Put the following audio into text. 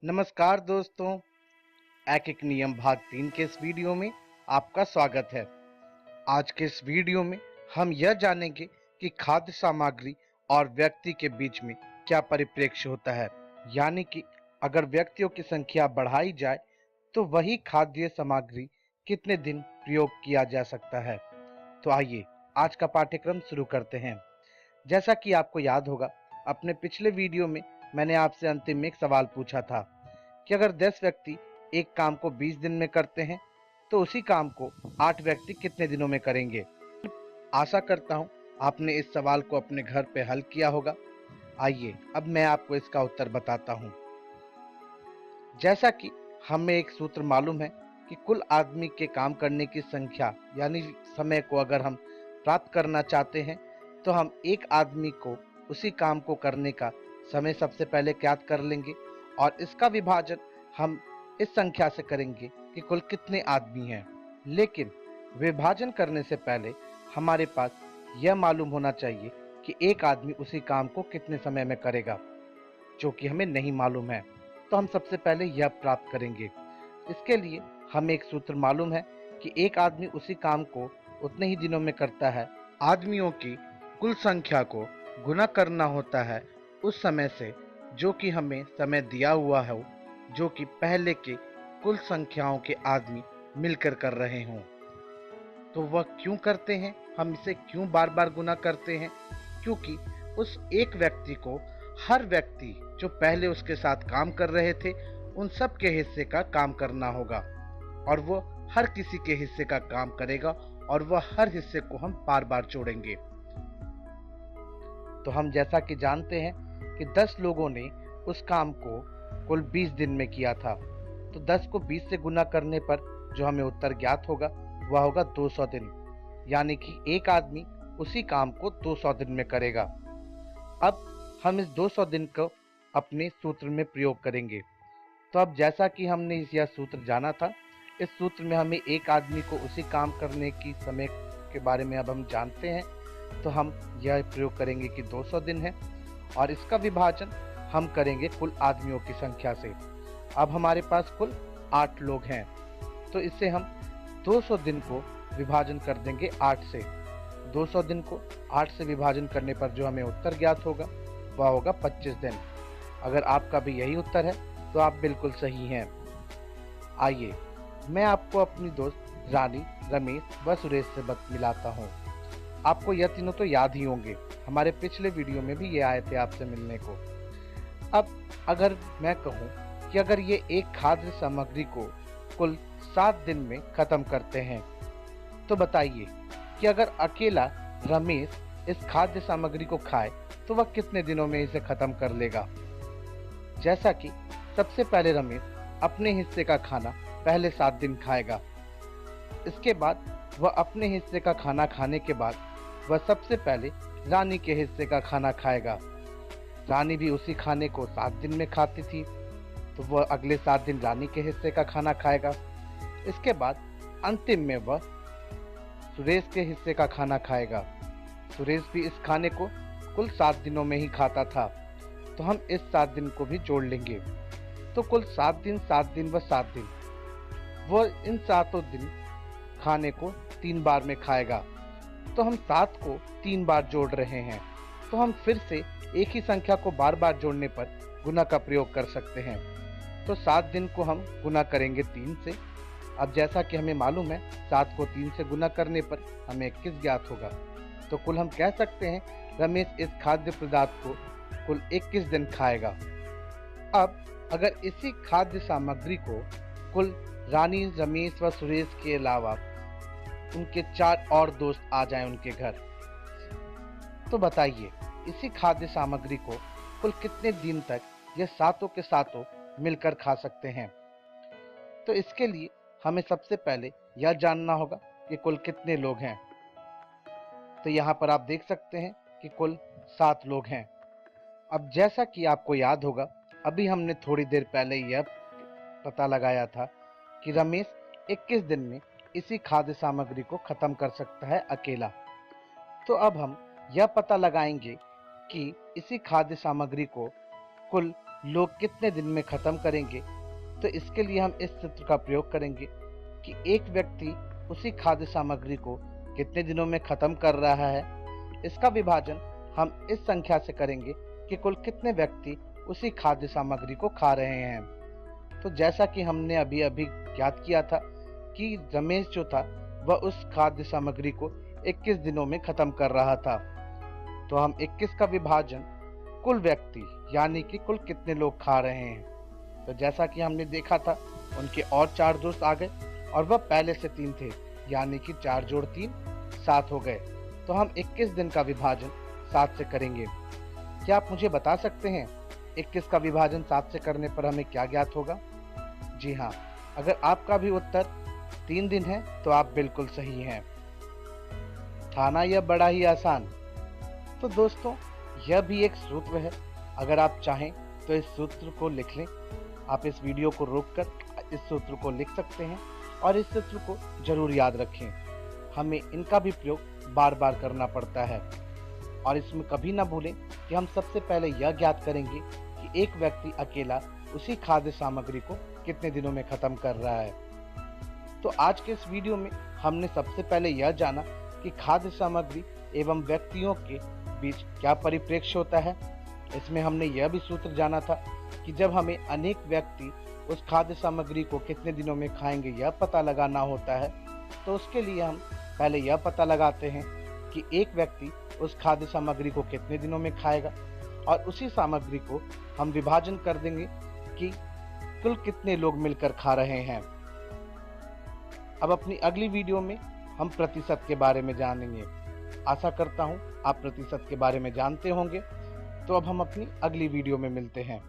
नमस्कार दोस्तों। एक नियम भाग 3 के इस वीडियो में आपका स्वागत है। आज के इस वीडियो में हम यह जानेंगे कि खाद्य सामग्री और व्यक्ति के बीच में क्या परिप्रेक्ष्य होता है। यानी कि अगर व्यक्तियों की संख्या बढ़ाई जाए तो वही खाद्य सामग्री कितने दिन प्रयोग किया जा सकता है। तो आइए आज का पाठ्यक्रम शुरू करते हैं। जैसा कि आपको याद होगा, अपने पिछले वीडियो में मैंने आपसे अंतिम में एक सवाल पूछा था कि अगर 10 व्यक्ति एक काम को 20 दिन में करते हैं तो उसी काम को 8 व्यक्ति कितने दिनों में करेंगे। आशा करता हूं आपने इस सवाल को अपने घर पे हल किया होगा। आइए अब मैं आपको इसका उत्तर बताता हूं। जैसा कि हमें एक सूत्र मालूम है कि कुल आदमी के काम करने की संख्या यानी समय को अगर हम प्राप्त करना चाहते हैं तो हम एक आदमी को उसी काम को करने का समय सबसे पहले ज्ञात कर लेंगे और इसका विभाजन हम इस संख्या से करेंगे कि कुल कितने आदमी हैं। लेकिन विभाजन करने से पहले हमारे पास यह मालूम होना चाहिए कि एक आदमी उसी काम को कितने समय में करेगा, जो कि हमें नहीं मालूम है। तो हम सबसे पहले यह प्राप्त करेंगे। इसके लिए हमें एक सूत्र मालूम है कि एक आदमी उसी काम को उतने ही दिनों में करता है। आदमियों की कुल संख्या को गुना करना होता है उस समय से जो कि हमें समय दिया हुआ हो, जो कि पहले के कुल संख्याओं के आदमी मिलकर कर रहे हों। तो वह क्यों करते हैं, हम इसे क्यों बार बार गुना करते हैं? क्योंकि उस एक व्यक्ति को हर व्यक्ति जो पहले उसके साथ काम कर रहे थे उन सब के हिस्से का काम करना होगा और वो हर किसी के हिस्से का काम करेगा और वह हर हिस्से को हम बार बार जोड़ेंगे। तो हम जैसा कि जानते हैं कि 10 लोगों ने उस काम को कुल 20 दिन में किया था, तो 10 को 20 से गुना करने पर जो हमें उत्तर ज्ञात होगा वह होगा 200 दिन। यानी कि एक आदमी उसी काम को 200 दिन में करेगा। अब हम इस 200 दिन को अपने सूत्र में प्रयोग करेंगे। तो अब जैसा कि हमने यह सूत्र जाना था, इस सूत्र में हमें एक आदमी को उसी काम करने की समय के बारे में अब हम जानते हैं। तो हम यह प्रयोग करेंगे कि 200 दिन है और इसका विभाजन हम करेंगे कुल आदमियों की संख्या से। अब हमारे पास कुल 8 लोग हैं, तो इससे हम 200 दिन को विभाजन कर देंगे 8 से। 200 दिन को 8 से विभाजन करने पर जो हमें उत्तर ज्ञात होगा वह होगा 25 दिन। अगर आपका भी यही उत्तर है तो आप बिल्कुल सही हैं। आइए मैं आपको अपनी दोस्त रानी, रमेश व सुरेश से मिलाता हूँ। आपको यह तीनों तो याद ही होंगे, हमारे पिछले वीडियो में भी ये आए थे आपसे मिलने को। अब अगर मैं कहूँ कि अगर ये एक खाद्य सामग्री को कुल 7 दिन में खत्म करते हैं, तो बताइए कि अगर अकेला रमेश इस खाद्य सामग्री को खाए तो वह कितने दिनों में इसे खत्म कर लेगा। जैसा कि सबसे पहले रमेश अपने हिस्से का खाना पहले 7 दिन खाएगा। इसके बाद वह अपने हिस्से का खाना खाने के बाद वह सबसे पहले रानी के हिस्से का खाना खाएगा। रानी भी उसी खाने को 7 दिन में खाती थी, तो वह अगले 7 दिन रानी के हिस्से का खाना खाएगा। इसके बाद अंतिम में वह सुरेश के हिस्से का खाना खाएगा। सुरेश भी इस खाने को कुल 7 दिनों में ही खाता था, तो हम इस 7 दिन को भी जोड़ लेंगे। तो कुल 7 दिन 7 दिन व 7 दिन, वह इन 7 दिन खाने को 3 बार में खाएगा। तो हम 7 को 3 बार जोड़ रहे हैं, तो हम फिर से एक ही संख्या को बार बार जोड़ने पर गुना का प्रयोग कर सकते हैं। तो 7 दिन को हम गुना करेंगे 3 से। अब जैसा कि हमें मालूम है 7 को 3 से गुना करने पर हमें 21 ज्ञात होगा। तो कुल हम कह सकते हैं रमेश इस खाद्य पदार्थ को कुल 21 दिन खाएगा। अब अगर इसी खाद्य सामग्री को कुल रानी, रमेश व सुरेश के अलावा उनके 4 और दोस्त आ जाएं उनके घर, तो बताइए इसी खाद्य सामग्री को कुल कितने दिन तक ये सातों के सातों मिलकर खा सकते हैं। तो इसके लिए हमें सबसे पहले यह जानना होगा कि कुल कितने लोग हैं। तो यहाँ पर आप देख सकते हैं कि कुल 7 लोग हैं। अब जैसा कि आपको याद होगा, अभी हमने थोड़ी देर पहले यह पता लगाया था कि रमेश 21 दिन में इसी खाद्य सामग्री को खत्म कर सकता है अकेला। तो अब हम यह पता लगाएंगे कि इसी खाद्य सामग्री को कुल लोग कितने दिन में खत्म करेंगे, तो इसके लिए हम इस सूत्र का प्रयोग करेंगे कि एक व्यक्ति उसी खाद्य सामग्री को कितने दिनों में खत्म कर रहा है। इसका विभाजन हम इस संख्या से करेंगे कि कुल कितने व्यक्ति उसी खाद्य सामग्री को खा रहे हैं। तो जैसा कि हमने अभी अभी ज्ञात किया था कि रमेश जो था वह उस खाद्य सामग्री को 21 दिनों में खत्म कर रहा था। तो हम 21 का विभाजन कुल व्यक्ति यानी कि कुल कितने लोग खा रहे हैं। तो जैसा कि हमने देखा था उनके और 4 दोस्त आ गए और वह पहले से 3 थे, यानी कि 4 जोड़ 3 7 हो गए। तो हम 21 दिन का विभाजन 7 से करेंगे। क्या आप मुझे बता सकते हैं 21 का विभाजन 7 से करने पर हमें क्या ज्ञात होगा? जी हाँ, अगर आपका भी उत्तर 3 दिन है तो आप बिल्कुल सही हैं। था ना यह बड़ा ही आसान। तो दोस्तों, यह भी एक सूत्र है। अगर आप चाहें तो इस सूत्र को लिख लें। आप इस वीडियो को रोककर इस सूत्र को लिख सकते हैं और इस सूत्र को जरूर याद रखें। हमें इनका भी प्रयोग बार बार करना पड़ता है। और इसमें कभी ना भूलें कि हम सबसे पहले यह ज्ञात करेंगे कि एक व्यक्ति अकेला उसी खाद्य सामग्री को कितने दिनों में खत्म कर रहा है। तो आज के इस वीडियो में हमने सबसे पहले यह जाना कि खाद्य सामग्री एवं व्यक्तियों के बीच क्या परिप्रेक्ष्य होता है। इसमें हमने यह भी सूत्र जाना था कि जब हमें अनेक व्यक्ति उस खाद्य सामग्री को कितने दिनों में खाएंगे यह पता लगाना होता है, तो उसके लिए हम पहले यह पता लगाते हैं कि एक व्यक्ति उस खाद्य सामग्री को कितने दिनों में खाएगा और उसी सामग्री को हम विभाजन कर देंगे कि कुल कितने लोग मिलकर खा रहे हैं। अब अपनी अगली वीडियो में हम प्रतिशत के बारे में जानेंगे। आशा करता हूं आप प्रतिशत के बारे में जानते होंगे। तो अब हम अपनी अगली वीडियो में मिलते हैं।